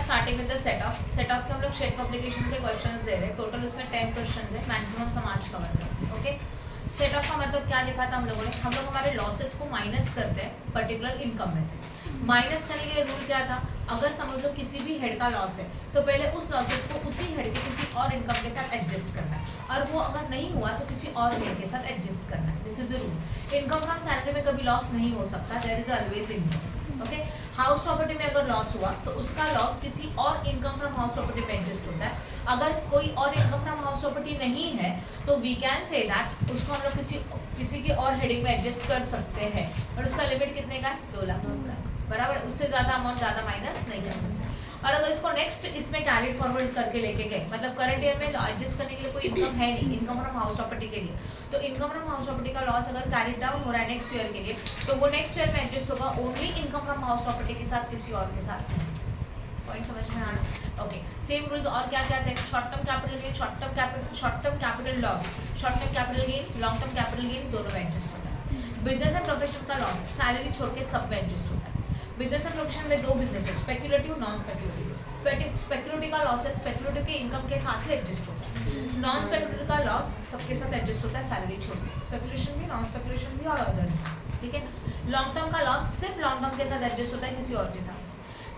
Starting with the set of के हम लोग शेड पब्लिकेशन के क्वेश्चंस दे रहे हैं। टोटल उसमें 10 क्वेश्चंस है, मैक्सिमम हम आज कवर करेंगे। ओके, सेट ऑफ का मतलब क्या लिखा था हम लोगों ने, हम लोग हमारे लॉसेस को माइनस करते हैं पर्टिकुलर इनकम में से। माइनस करने के लिए रूल क्या था, अगर समझ लो किसी भी हेड का लॉस है तो पहले उस लॉसेस को उसी हेड के किसी और इनकम के साथ एडजस्ट करना है, और वो अगर नहीं हुआ तो किसी और हेड के साथ एडजस्ट करना है। This is rule. Income from salary में कभी लॉस नहीं हो सकता, there is always income. Okay, house property में अगर लॉस हुआ तो उसका लॉस किसी और इनकम फ्रॉम हाउस प्रॉपर्टी पे एडजस्ट होता है। अगर कोई और इनकम फ्रॉम हाउस प्रॉपर्टी नहीं है तो वी कैन से दैट उसको हम लोग किसी की और हेडिंग में एडजस्ट कर सकते हैं, और उसका लिमिट कितने का है, 2 लाख का, बराबर। उससे ज़्यादा अमाउंट ज़्यादा माइनस नहीं कर सकते। और अगर इसको नेक्स्ट इसमें कैरिड फॉरवर्ड करके लेके गए, मतलब करंट ईयर में एडजस्ट करने के लिए कोई इनकम है नहीं इनकम फ्रॉम हाउस प्रॉपर्टी के लिए, तो इनकम फ्रॉम हाउस प्रॉपर्टी का लॉस अगर कैरिड डाउन हो रहा है नेक्स्ट ईयर के लिए तो वो नेक्स्ट ईयर में एडजस्ट होगा only income from house property के साथ, किसी और के साथ नहीं। पॉइंट समझ में आ रहा? ओके, सेम रूल्स और क्या क्या थे, short term capital gain, short term capital loss, short term capital gain, long term capital gain, दोनों में एडजस्ट होता है। बिजनेस एंड प्रोफेशन का लॉस सैलरी छोड़ के सब में एडजस्ट होता है। बिजनेस एंड प्रोफेशन में 2 बिजनेस है, स्पेक्युलेटिव, नॉन स्पेक्युलेटिव। स्पेक्युलेटिव का लॉस है स्पेक्युलेटिव के इनकम के साथ ही एडजस्ट होता है। नॉन स्पेक्युलेटिव का लॉस सबके साथ एडजस्ट होता है सैलरी छोड़ के, स्पेक्युलेशन भी, नॉन स्पेक्युलेशन भी और अदर्स, ठीक है। लॉन्ग टर्म का लॉस सिर्फ लॉन्ग टर्म के साथ एडजस्ट होता है, किसी और के साथ।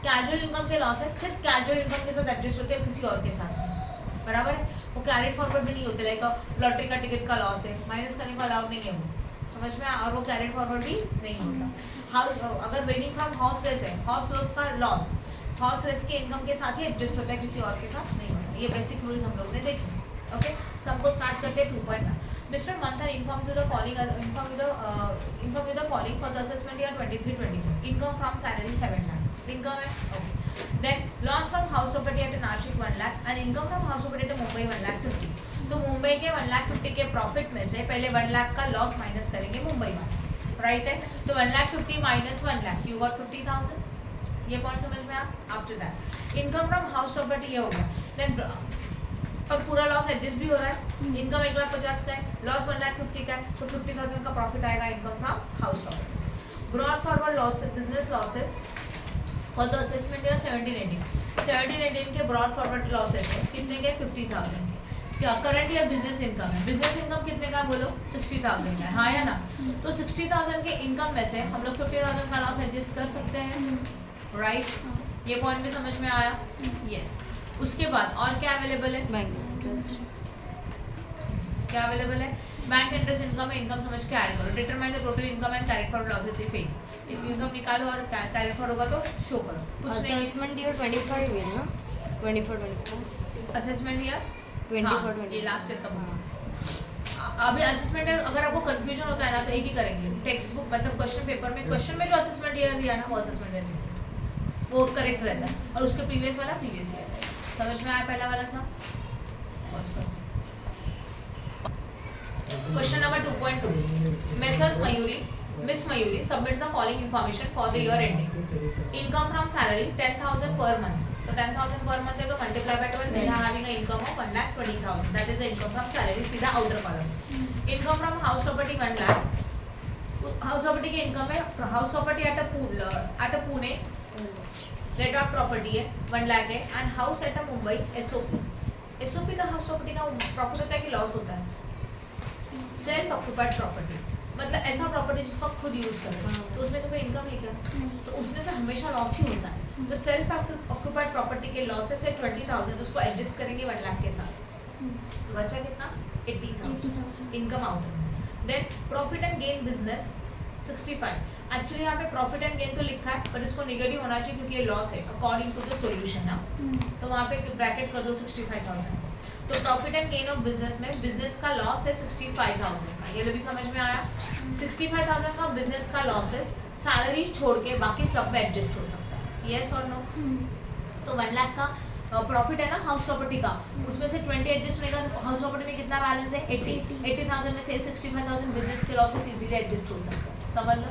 कैजुअल इनकम के लॉस है सिर्फ कैजुअल इनकम के साथ एडजस्ट होते हैं, किसी और के साथ, बराबर है। वो कैरिड फॉरवर्ड भी नहीं होते, लाइक लॉटरी का टिकट का लॉस है, माइनस करने का अलाउड नहीं है वो, समझ में, और वो कैरिड फॉरवर्ड भी नहीं होता। हाउस अगर वेनिंग फ्रॉम हाउस रेस है, हाउस लॉस का लॉस हाउस रेस के इनकम के साथ ही एडजस्ट होता है, किसी और के साथ नहीं होता। ये बेसिक रूल्स हम लोग ने देखे। ओके, सबको स्टार्ट करते हैं 2.1। Mister Manthan informs you the following inform you the following for the assessment year 23-24। Income from salary 7 lakh income है। Okay, then loss from house property at Nashik 1 lakh and income from house property at Mumbai 1,50,000। तो मुंबई के 1,50,000 के profit में से पहले 1 लाख का loss minus करेंगे मुंबई में, राइट है। तो 1,50,000 माइनस 1 लाख, यू गॉट 50,000। ये पॉइंट समझ में आप? After that income from house property ये हो गया। देन और पूरा लॉस एडजस्ट भी हो रहा है, इनकम 1,50,000 का है, लॉस 1,50,000 का है, तो 50,000 का प्रॉफिट आएगा income from house property. Brought forward loss business losses for the assessment year 17-18 के ब्रॉड फॉरवर्ड लॉसेस है कितने के, 50,000 के। क्या करंट ईयर बिजनेस इनकम है, बिजनेस इनकम कितने का बोलो, 60,000 का है, हाँ या ना। तो 60,000 के इनकम में से हम लोग 50,000 का लॉस एडजस्ट कर सकते हैं, राइट। ये पॉइंट भी समझ में आया? यस। उसके बाद और क्या अवेलेबल है, बैंक इंटरेस्ट, क्या अवेलेबल है, बैंक इंटरेस्ट इनकम है, इनकम समझ के ऐड करो। Determine the total income and carried forward losses if any. Income निकालो और कैरिड फॉरवर्ड होगा तो शो करो। कुछ नहीं, असेसमेंट ईयर 25 है ना, 24-25 असेसमेंट ईयर 24-25 ये लास्ट ईयर का बुक। अभी असेसमेंट अगर आपको कंफ्यूजन होता है ना तो एक ही करेंगे, टेक्स्ट बुक मतलब क्वेश्चन पेपर में क्वेश्चन में जो असेसमेंट ईयर दिया ना वो असेसमेंट ईयर वो करेक्ट रहता है, और उसके प्रीवियस वाला प्रीवियस ईयर। समझ में आया पहला वाला सब? Question number 2.2 messrs Mayuri miss Mayuri submits the following information for the year ending. Income from salary 10,000 per month, तो 10,000 पर मंथ है तो multiply by 12, they are having an income of 1,20,000, that is the income from salary, सीधा outer column. Income from house property 1 lakh, house property की income है, house property at a Pune rate of property है 1 लाख है, and house at a Mumbai SOP का house property का profit होता है कि लॉस होता है, सेल्फ ऑक्यूपाइड प्रॉपर्टी, मतलब ऐसा प्रॉपर्टी जिसको आप खुद यूज कर रहे हो, तो उसमें से कोई इनकम है क्या, तो उसमें से हमेशा लॉस ही होता है। तो सेल्फ ऑक्यूपाइड प्रॉपर्टी के लॉसेस है 20,000, उसको एडजस्ट करेंगे 1 लाख के साथ, तो बचा कितना, 80,000 income out. Then profit and gain business 65, actually यहाँ पे प्रॉफिट एंड गेन तो लिखा है पर इसको निगेटिव होना चाहिए क्योंकि ये लॉस है अकॉर्डिंग टू द सॉल्यूशन ना, तो वहाँ पे ब्रैकेट कर दो 65,000। तो profit and gain of business में बिजनेस का लॉस है 65,000 का, ये भी समझ में आया। 65,000 का बिजनेस का लॉस है, सैलरी छोड़ के बाकी सब में एडजस्ट हो सकता है, यस और नो। तो 1 लाख का प्रॉफिट है ना हाउस प्रॉपर्टी का, उसमें से 20 एडजस्ट होगा, हाउस प्रॉपर्टी में कितना बैलेंस है 80,000 में से 65,000 बिजनेस के लॉसेस इजीली एडजस्ट हो सकते हैं, समझ लो।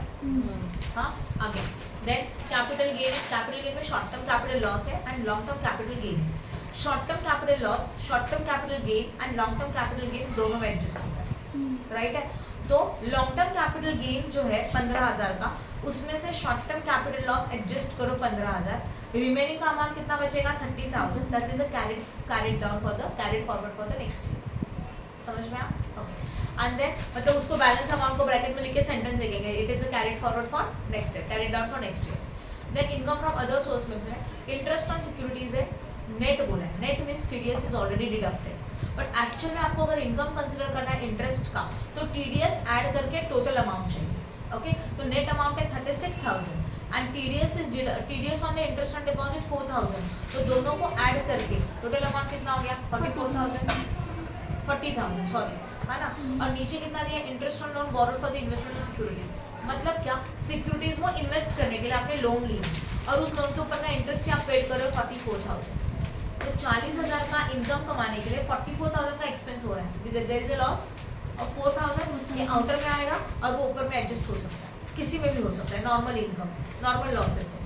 हाँ, आगे देन कैपिटल गेन में शॉर्ट टर्म कैपिटल लॉस है and long term capital gain है। Short term capital loss, short term capital gain and long term capital gain दोनों में एडजस्ट होता है, राइट है। तो लॉन्ग टर्म कैपिटल गेन जो है 15,000 का, उसमें से short term capital loss adjust करो 15,000, रिमेनिंग का अमाउंट कितना बचेगा 30,000, that is a carried down for the carried forward for the next year. समझ में आया? ओके। एंड देन मतलब उसको बैलेंस अमाउंट को ब्रैकेट में लिख के सेंटेंस लिखेंगे, it is a carried forward for next year, carried down for next year. Then income from other source में है इंटरेस्ट ऑन सिक्योरिटीज है, नेट बोला है, net means TDS is already deducted, but actual में आपको अगर income consider करना है इंटरेस्ट का तो टीडीएस ऐड करके टोटल अमाउंट चाहिए। ओके, तो नेट अमाउंट है 36,000 and TDS on the interest on deposit 4,000, तो दोनों को ऐड करके टोटल अमाउंट कितना हो गया 40,000 सॉरी, है ना। और नीचे कितना दिया interest on loan borrowed for the investment of securities, मतलब क्या सिक्योरिटीज को इन्वेस्ट करने के लिए आपने लोन ली और उस लोन के ऊपर का इंटरेस्ट आप पेड कर रहे हो 44,000, तो 40,000 का इनकम कमाने के लिए 44,000 का एक्सपेंस हो रहा है, देयर इज अ लॉस और 4,000 ये आउटर में आएगा और वो ऊपर में एडजस्ट हो सकता है, किसी में भी हो सकता है, नॉर्मल इनकम नॉर्मल लॉसेस है,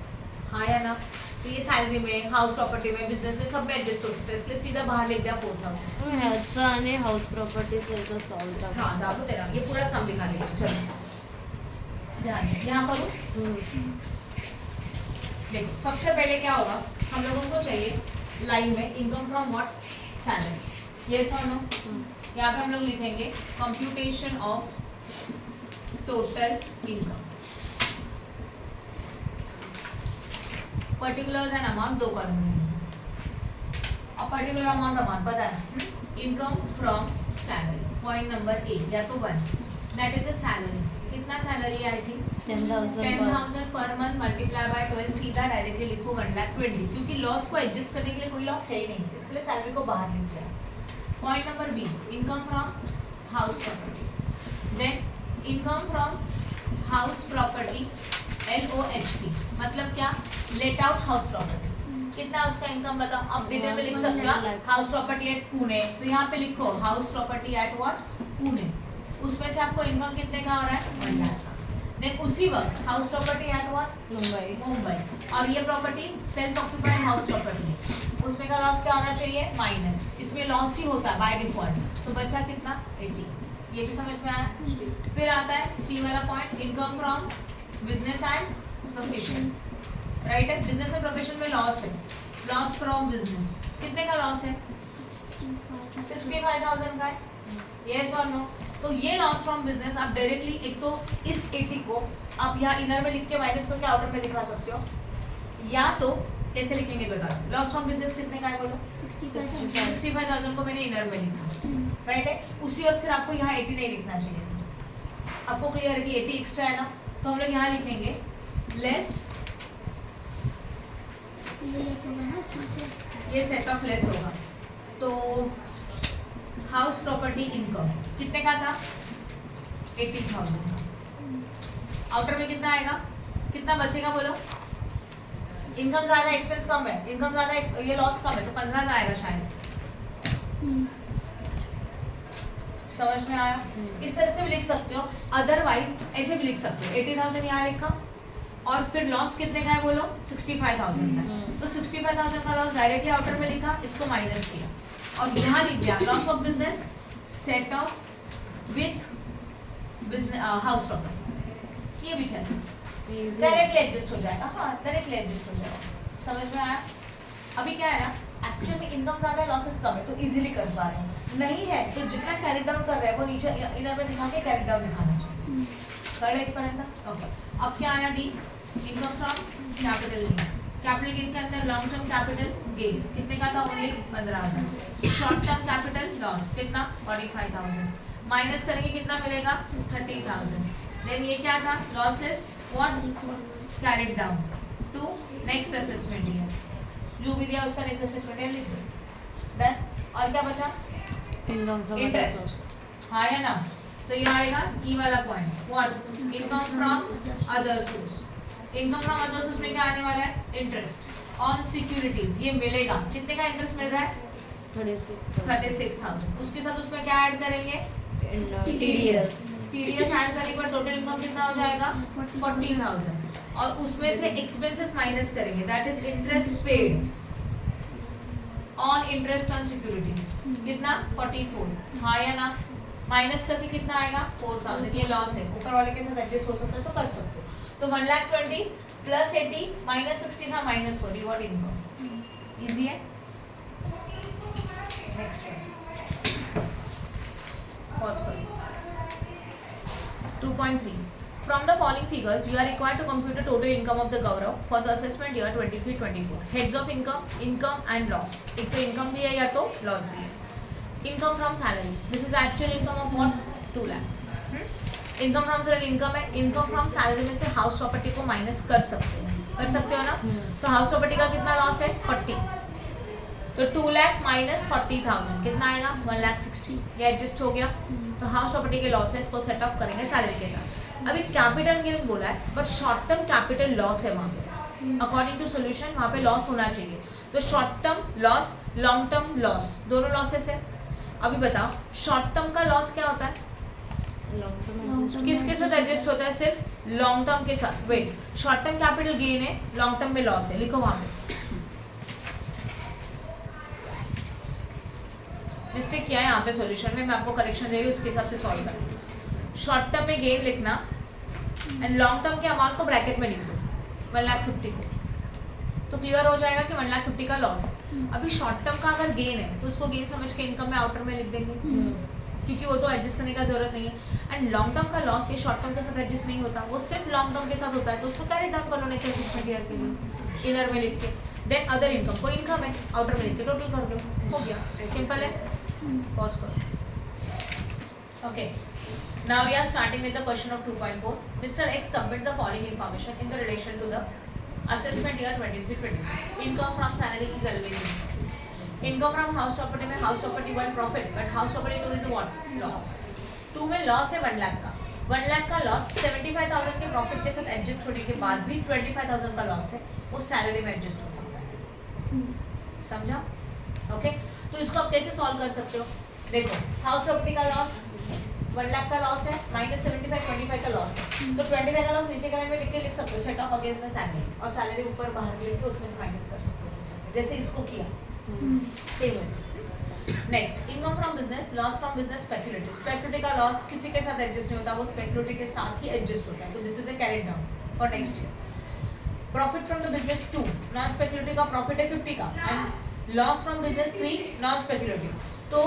हाँ या ना। तो ये सैलरी में, हाउस प्रॉपर्टी में, बिजनेस में सब में एडजस्ट हो सकता है, इसलिए सीधा बाहर लिख दिया 4,000। ह्याचं आणि हाऊस प्रॉपर्टीचं इथं सॉल्व हाँ दाखो तेरा ये पूरा सम दिखा लिया। चलो ध्यान दें, यहाँ करूँ। देखो सबसे पहले क्या होगा, हम लोगों को चाहिए लाइन में income from what salary, yes और नो। यहाँ पे हम लोग लिखेंगे computation of total income, particular and amount, दो कॉलम में और पर्टिकुलर अमाउंट पता है, income from salary, point number A या तो 1 दैट इज अ सैलरी, कितना सैलरी है I think 10,000 per month multiply by 12, सीधा डायरेक्टली लिखो 1,20,000, क्योंकि लॉस को एडजस्ट करने के लिए कोई लॉस है ही नहीं, इसके लिए सैलरी को बाहर लिख दिया। Point number B income from house property, then income from house property LOHP, मतलब क्या लेट आउट हाउस प्रॉपर्टी, कितना उसका इनकम बताओ, आप डिटेल में लिख सकते हो। हाउस प्रॉपर्टी एट पुणे, तो यहाँ पे लिखो house property at what Pune, उसमें से आपको इनकम कितने का हो रहा है 1 लाख का। देन उसी वक्त house property at what Mumbai, और ये property self occupied house property, उसमें का लॉस क्या होना चाहिए माइनस, इसमें लॉस ही होता है बाय डिफॉल्ट, तो बचा कितना 80, ये भी समझ में आया। फिर आता है सी वाला point income from business and profession, right है, बिजनेस एंड प्रोफेशन में लॉस है, लॉस फ्रॉम बिजनेस कितने का लॉस है 65,000 का है, यस और नो। तो ये लॉस फ्रॉम बिजनेस आप डायरेक्टली एक तो इस 80 को आप यहाँ इनर में लिख के माइनस करके आउटर में दिखा सकते हो, या तो कैसे लिखेंगे बता दो, लॉस फ्रॉम बिजनेस कितने का है बोलो 65,000 को मैंने इनर में लिखा, राइट है। उसी वक्त फिर आपको यहाँ 80 नहीं लिखना चाहिए था, आपको क्लियर है कि 80 एक्स्ट्रा है ना, तो हम लोग यहाँ लिखेंगे लेस, होगा ना उसमें से, ये सेट ऑफ लेस होगा, तो हाउस प्रॉपर्टी इनकम कितने का था 80,000 का, आउटर में कितना आएगा, कितना बचेगा बोलो, इनकम ज्यादा एक्सपेंस कम है, इनकम ज्यादा ये लॉस कम है, तो 15 का आएगा शायद, समझ में आया। इस तरह से भी लिख सकते हो, अदरवाइज ऐसे भी लिख सकते हो 80,000 यहाँ लिखा और फिर लॉस कितने का है बोलो 65,000 का है, तो 65,000 का लॉस डायरेक्टली आउटर में लिखा, इसको माइनस किया और यहाँ लिख दिया loss of business set of with business house property, ये भी चलेगा, डायरेक्टली एडजस्ट हो जाएगा, हाँ डायरेक्टली एडजस्ट हो जाएगा, समझ में आया। अभी क्या है ना एक्चुअल में इनकम ज्यादा है लॉसेस कम है, तो इजीली कर पा रहे हैं, नहीं है तो जितना कैरी डाउन कर रहे हैं वो नीचे इनर में दिखा के कैरी डाउन दिखाना चाहिए, करेक्ट इतपर्यंत ओके। अब क्या आया D income from capital gain, capital gain के अंदर लॉन्ग टर्म कैपिटल गेन कितने का था only 15,000, short term capital loss कितना 45,000, माइनस करेंगे कितना मिलेगा 30,000, देन ये क्या था losses what carried down to next assessment year, जो भी दिया उसका नेक्स्ट असेसमेंट ईयर लिख दो, देन और क्या बचा इंटरेस्ट, हाँ या ना, तो ये आएगा ई वाला point what income from other source, income from other source में क्या आने वाला है इंटरेस्ट ऑन सिक्योरिटीज, ये मिलेगा कितने का इंटरेस्ट मिल रहा है 36,000, उसके साथ उसमें क्या ऐड करेंगे टीडीएस, टीडीएस ऐड करने के बाद टोटल इनकम कितना हो जाएगा 14,000 और उसमें से एक्सपेंसेस माइनस करेंगे that is interest paid on interest on securities कितना 44, हाँ या ना, माइनस करके कितना आएगा 4,000, ये लॉस है, ऊपर वाले के साथ एडजस्ट हो सकता है तो कर सकते हो, तो 1,20,000 प्लस 80 माइनस 16 था minus 4, you got income. Easy है. नेक्स्ट वन पॉज करो. 2.3 From the following figures, you are required to compute the total income of the Gaurav for the assessment year 23-24. Heads of income, income and loss. एक तो income भी है या तो loss भी है. Income from salary. This is actual income of what? 2 lakh. Income from salary income है. Income from salary में से house property को minus कर सकते हो. कर सकते हो ना? तो house property का कितना loss है? 40. तो 2 lakh minus 40,000 कितना आएगा? 1,60,000. ये adjust हो गया. तो house property के losses को set off करेंगे salary के साथ. अभी कैपिटल गेन बोला है but short term capital loss है वहाँ पे. अकॉर्डिंग टू सोल्यूशन वहाँ पे लॉस होना चाहिए. तो short term loss, long term loss, दोनों लॉसेस है. अभी बताओ शॉर्ट टर्म का लॉस क्या होता है? किसके साथ एडजस्ट होता है? सिर्फ लॉन्ग टर्म के साथ. Wait, short term capital gain है, लॉन्ग टर्म में लॉस है. लिखो वहाँ पे. मिस्टेक किया है यहाँ पे सोल्यूशन में, मैं आपको करेक्शन दे रही हूँ, उसके हिसाब से सॉल्व करेंगे. शॉर्ट टर्म में गेन लिखना एंड लॉन्ग टर्म के अमाउंट को ब्रैकेट में लिख दो 1,50,000 को, तो क्लियर हो जाएगा कि 1,50,000 का लॉस है. अभी शॉर्ट टर्म का अगर गेन है तो उसको गेन समझ के इनकम में आउटर में लिख देंगे क्योंकि वो तो एडजस्ट करने का जरूरत नहीं है. एंड लॉन्ग टर्म का लॉस ये शॉर्ट टर्म के साथ एडजस्ट नहीं होता, वो सिर्फ लॉन्ग टर्म के साथ होता है, तो उसको कैरी डाउन कर लो नेक्स्ट असेसमेंट ईयर के लिए इनर में लिख के. देन अदर इनकम, कोई इनकम है आउटर में लिख के टोटल कर दो, हो गया. सिंपल है. पॉज करो. Okay. Now we are starting with the question of 2.4. Mr. X submits the following information in the relation to the assessment year 23-24. Income from salary is always income. Income from house property में house property 1 profit, but house property 2 is what? Loss. 2 में loss है 1 लाख का. 1 लाख का loss 75,000 के profit के साथ adjust होने के बाद भी 25,000 का loss है, वो salary में adjust हो सकता है. समझा? ओके. तो इसको आप कैसे solve कर सकते हो? देखो house property का loss 1 लाख का लॉस है माइनस 75 25 का लॉस है. तो 25 का लॉस नीचे का लाइन में लिख के लिख सकते हो set of against the salary, और सैलरी ऊपर बाहर लिख के उसमें से माइनस कर सकते हो जैसे इसको किया. सेम वैसे. Next, income from business, loss from business speculative. Speculative का लॉस किसी के साथ एडजस्ट नहीं होता, वो स्पेक्युलेटिव के साथ ही एडजस्ट होता है. तो this is a carried down for next year. Profit from the business 2, non speculative का प्रॉफिट है 50 का, and loss from business 3 non speculative. तो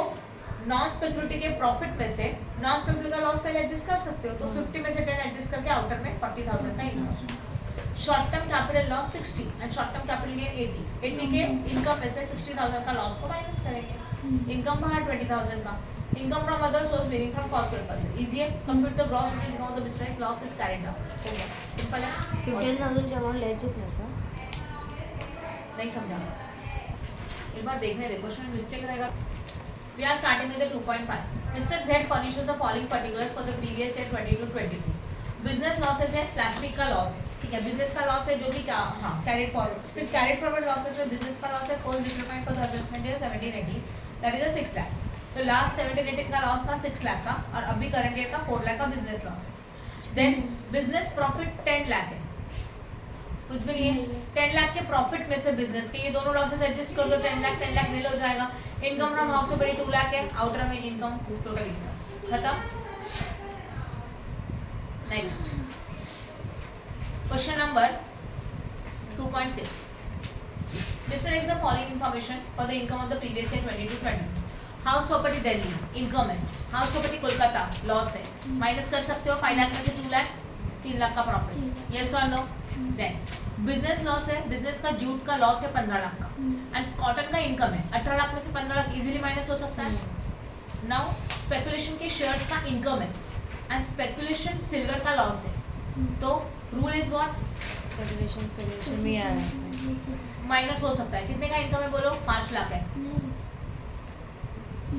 नॉन स्पेक्युलेटिव के प्रॉफिट में से नॉन स्पेक्युलेटिव का लॉस पहले एडजस्ट कर सकते हो, तो 50 में से 10 एडजस्ट करके आउटर में 40,000 का income. Short term capital loss 60 and short term capital gain 80 के इनकम में से 60,000 का लॉस को माइनस करेंगे. इनकम बाहर 20,000 का. Income from other source varying from cost purpose. Easy है. Compute the gross total income of the business, loss is carried down. हो गया. सिंपल है. 15,000 अमाउंट लेजिट नहीं का नहीं समझा? एक बार देखने दे, क्वेश्चन में मिस्टेक रहेगा. We are starting with the 2.5. Mr. Z furnishes the following particulars for the previous year 22-23. Business losses है, प्लास्टिक का लॉस है, ठीक है. बिजनेस का लॉस है जो कि क्या, हाँ, कैरिड फॉरवर्ड. फिर कैरिड फॉरवर्ड लॉसेस में बिजनेस का लॉस है post decrement for the assessment year 17-18, that is 6 lakh. तो लास्ट 17-18 का लॉस था 6 लाख का, और अभी करंट ईयर का 4 लाख का बिजनेस लॉस है. देन बिजनेस प्रॉफिट 10 लाख है, कुछ भी नहीं है. 10 लाख के प्रॉफिट में से बिजनेस के ये दोनों लॉसेस एडजस्ट कर दो, 10 लाख नील हो जाएगा. Income from house property 2 lakh है, आउटर में इनकम टोटल इनकम खत्म. Next question number 2.6. Mr. X the following information for the income of the previous year 22-20. House property Delhi income है, हाउस प्रॉपर्टी कोलकाता लॉस है, minus कर सकते हो. 5 लाख में से 2 लाख 3 लाख का प्रॉफिट. यस और नो? देन बिजनेस लॉस है, बिजनेस का जूट का लॉस है 15 लाख का, एंड कॉटन का इनकम है 18 लाख में से 15 लाख इजीली माइनस हो सकता है. नाउ स्पेकुलेशन के शेयर्स का इनकम है एंड स्पेकुलेशन सिल्वर का लॉस है, तो रूल इज व्हाट? स्पेकुलेशन में आ रहा है माइनस हो सकता है. कितने का इनकम है बोलो? 5 लाख है.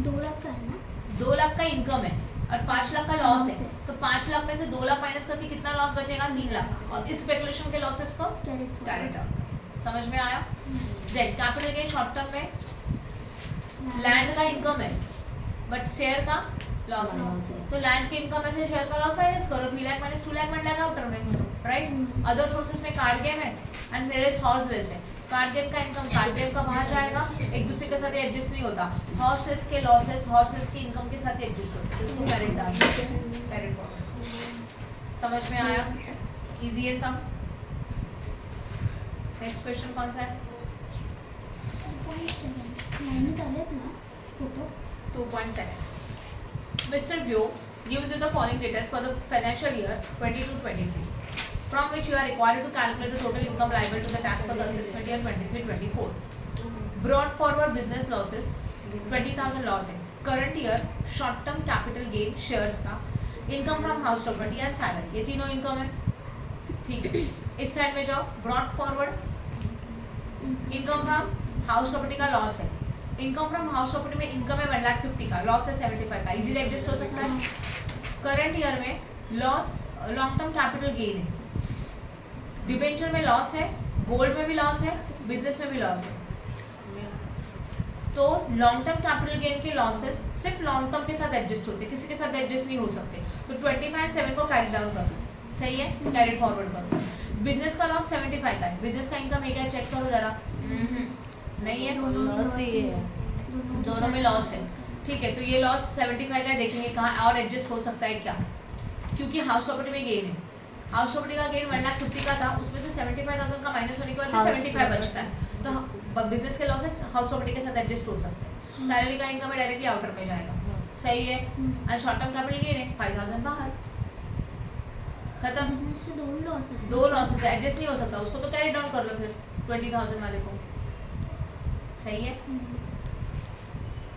2 लाख का है ना? 2 लाख का इनकम है और 5 लाख का लॉस है, तो 5 लाख में से 2 लाख माइनस करके कितना लॉस बचेगा? 3 लाख. और इस स्पेकुलेशन के लॉसेस को कैरिड डाउन. समझ में आया? Then capital gain short term में लैंड का इनकम है बट शेयर का लॉस है, तो लैंड के इनकम में से शेयर का लॉस माइनस करो. 3 लाख माइनस 2 लाख बन जाएगा आउटर में, राइट. अदर सोर्सेज में कार्ड गेम है and there is horse race है. कार्ड गेम का इनकम कार्ड गेम का बाहर जाएगा, एक दूसरे के साथ एडजस्ट नहीं होता. हॉर्स रेस के लॉसेस हॉर्स रेस की इनकम के साथ एडजस्ट होते हैं, इसको कैरिड डाउन कैरिड फॉरवर्ड. समझ में आया? इजी है सब. नेक्स्ट क्वेश्चन कौन सा है? 2.7 मैंने डाले ना photo 2.7. Mr. View gives you the following details for the financial year 22-23, from which you are required to calculate the total income liable to the tax for the assessment year 23-24. Brought forward business losses 20,000 loss है. Current year short term capital gain shares का, income from house property and salary, ये तीनों income है. ठीक है, इस side में जाओ. Brought forward income from house property का लॉस है. इनकम फ्रॉम हाउस प्रॉपर्टी में इनकम है 1,50,000 का, लॉस है 75 का, इजीली एडजस्ट हो सकता है. करंट ईयर में loss, long term capital gain है, डिबेंचर में लॉस है, गोल्ड में भी लॉस है, बिजनेस में भी लॉस है. तो लॉन्ग टर्म कैपिटल गेन के लॉसेस सिर्फ लॉन्ग टर्म के साथ एडजस्ट होते हैं, किसी के साथ एडजस्ट नहीं हो सकते. तो 25/7 को कैरी डाउन करो, सही है, कैरी फॉरवर्ड करो. बिजनेस का लॉस 75 का है. बिजनेस का इनकम है क्या, चेक करो जरा. नहीं है, लॉस ही है. दोनों में लॉस है. ठीक है, तो ये लॉस 75 का है. देखेंगे कहाँ और एडजस्ट हो सकता है क्या, क्योंकि हाउस प्रॉपर्टी में गेन है. हाउस प्रॉपर्टी का गेन 1,50,000 का था, उसमें से 75,000 का माइनस होने के बाद 75 बचता है. तो बिजनेस के लॉसेस हाउस प्रॉपर्टी के साथ एडजस्ट हो सकते हैं. सैलरी का इनकम है डायरेक्टली आउटर में जाएगा, सही है. And short term capital gain है 5,000 बाहर, खत्म. बिजनेस से दो लॉसेस एडजस्ट नहीं हो सकता, उसको तो कैरी डाउन कर लो फिर 20,000 वाले को, सही है.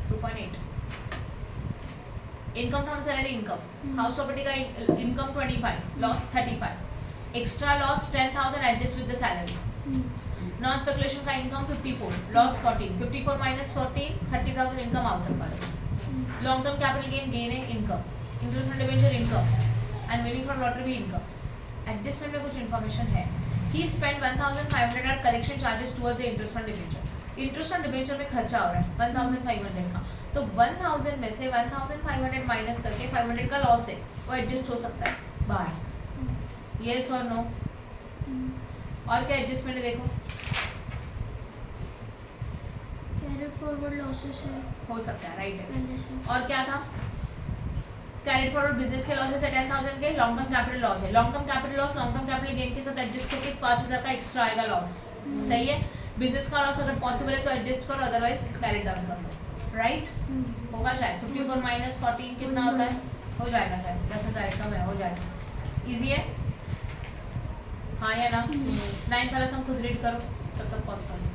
2.8 income from salary income, house property का income 25, loss 35, extra loss 10,000 adjust with the salary. Non speculation का income 54, loss 14, 54 minus 14, 30,000 income outer पर. लॉन्ग टर्म कैपिटल गेन है income, interest on debenture income and winning from lottery भी income. Adjustment में कुछ information है. He spend 1,500 at collection charges toward the interest on debenture. Interest on debenture में खर्चा हो रहा है 1,500 का, तो 1,000 में से 1,500 माइनस करके 500 का लॉस है, वो एडजस्ट हो सकता है बाहर. येस और नो? और क्या एडजस्टमेंट है देखो, कैरी फॉरवर्ड लॉसेस है, हो सकता है, राइट है. ट्रांजैक्शन और क्या था, कैरिड फॉरवर्ड बिजनेस के लॉसेस है 10,000 के. लॉन्ग टर्म कैपिटल लॉस है, long term capital loss long term capital gain के साथ एडजस्ट होकर 5,000 का एक्स्ट्रा आएगा लॉस, सही है. बिजनेस का लॉस अगर पॉसिबल है तो एडजस्ट करो, अदरवाइज कैरी डाउन कर लो, राइट. होगा शायद 54 माइनस 14 कितना होता है, हो जाएगा शायद 10,000 कम है, हो जाएगा. इजी है, हाँ या ना. 9th वाला सम खुद रीड करो, तब तक पॉज करो.